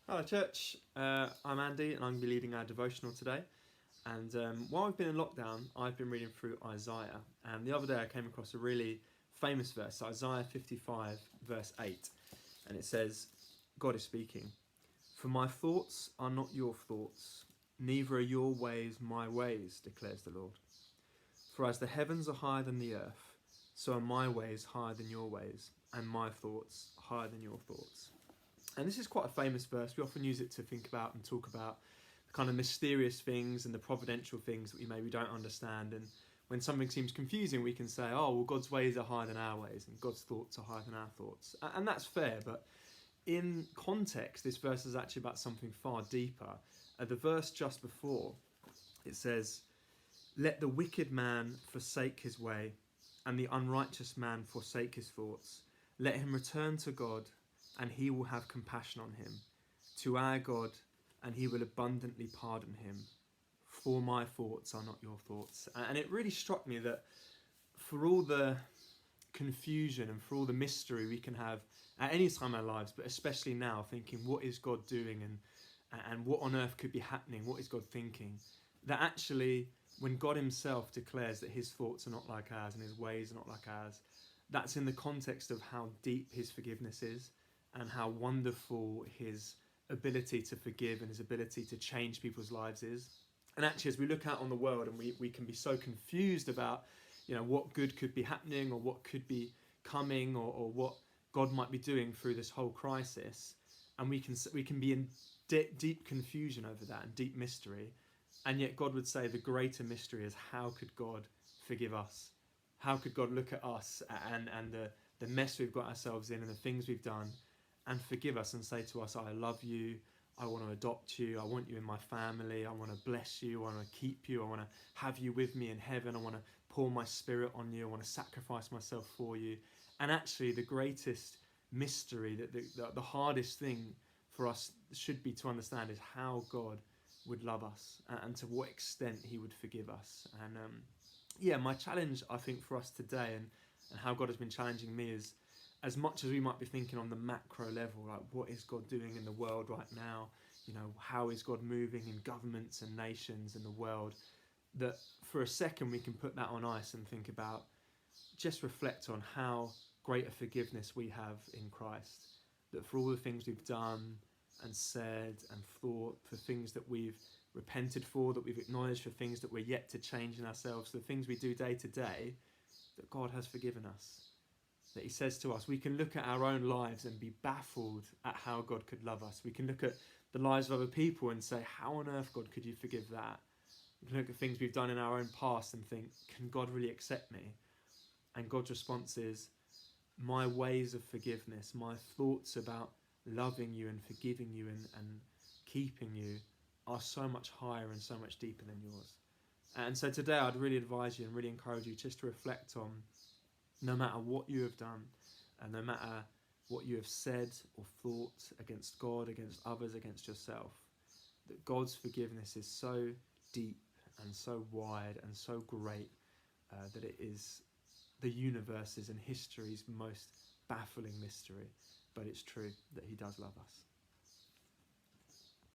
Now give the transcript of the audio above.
Hello, church. I'm Andy, and I'm going to be leading our devotional today. And while I've been in lockdown, I've been reading through Isaiah. And the other day, I came across a really famous verse, Isaiah 55, verse 8. And it says, God is speaking, "For my thoughts are not your thoughts, neither are your ways my ways, declares the Lord. For as the heavens are higher than the earth, so are my ways higher than your ways, and my thoughts higher than your thoughts." And this is quite a famous verse. We often use it to think about and talk about the kind of mysterious things and the providential things that we maybe don't understand. And when something seems confusing, we can say, oh, well, God's ways are higher than our ways and God's thoughts are higher than our thoughts. And that's fair, but in context, this verse is actually about something far deeper. The verse just before, it says, "Let the wicked man forsake his way, and the unrighteous man forsake his thoughts. Let him return to God, and he will have compassion on him, to our God, and he will abundantly pardon him. For my thoughts are not your thoughts." And it really struck me that for all the confusion and for all the mystery we can have at any time in our lives, but especially now, thinking, what is God doing and what on earth could be happening? What is God thinking? That actually, when God himself declares that his thoughts are not like ours and his ways are not like ours, that's in the context of how deep his forgiveness is and how wonderful his ability to forgive and his ability to change people's lives is. And actually, as we look out on the world and we can be so confused about, what good could be happening or what could be coming or what God might be doing through this whole crisis, and we can be in deep confusion over that and deep mystery. And yet God would say the greater mystery is, how could God forgive us? How could God look at us and the mess we've got ourselves in and the things we've done and forgive us and say to us, I love you, I want to adopt you, I want you in my family, I want to bless you, I want to keep you, I want to have you with me in heaven, I want to pour my spirit on you, I want to sacrifice myself for you. And actually the greatest mystery, the hardest thing for us should be to understand is how God would love us and to what extent he would forgive us. And my challenge, I think, for us today and how God has been challenging me is, as much as we might be thinking on the macro level, like what is God doing in the world right now? How is God moving in governments and nations in the world? That for a second we can put that on ice and think about, just reflect on how great a forgiveness we have in Christ. That for all the things we've done and said and thought, for things that we've repented for, that we've acknowledged, for things that we're yet to change in ourselves, the things we do day to day, that God has forgiven us. That he says to us, we can look at our own lives and be baffled at how God could love us. We can look at the lives of other people and say, how on earth, God, could you forgive that? We can look at things we've done in our own past and think, can God really accept me? And God's response is, my ways of forgiveness, my thoughts about loving you and forgiving you and keeping you are so much higher and so much deeper than yours. And so today I'd really advise you and really encourage you just to reflect on, no matter what you have done, and no matter what you have said or thought against God, against others, against yourself, that God's forgiveness is so deep and so wide and so great that it is the universe's and history's most baffling mystery. But it's true that he does love us.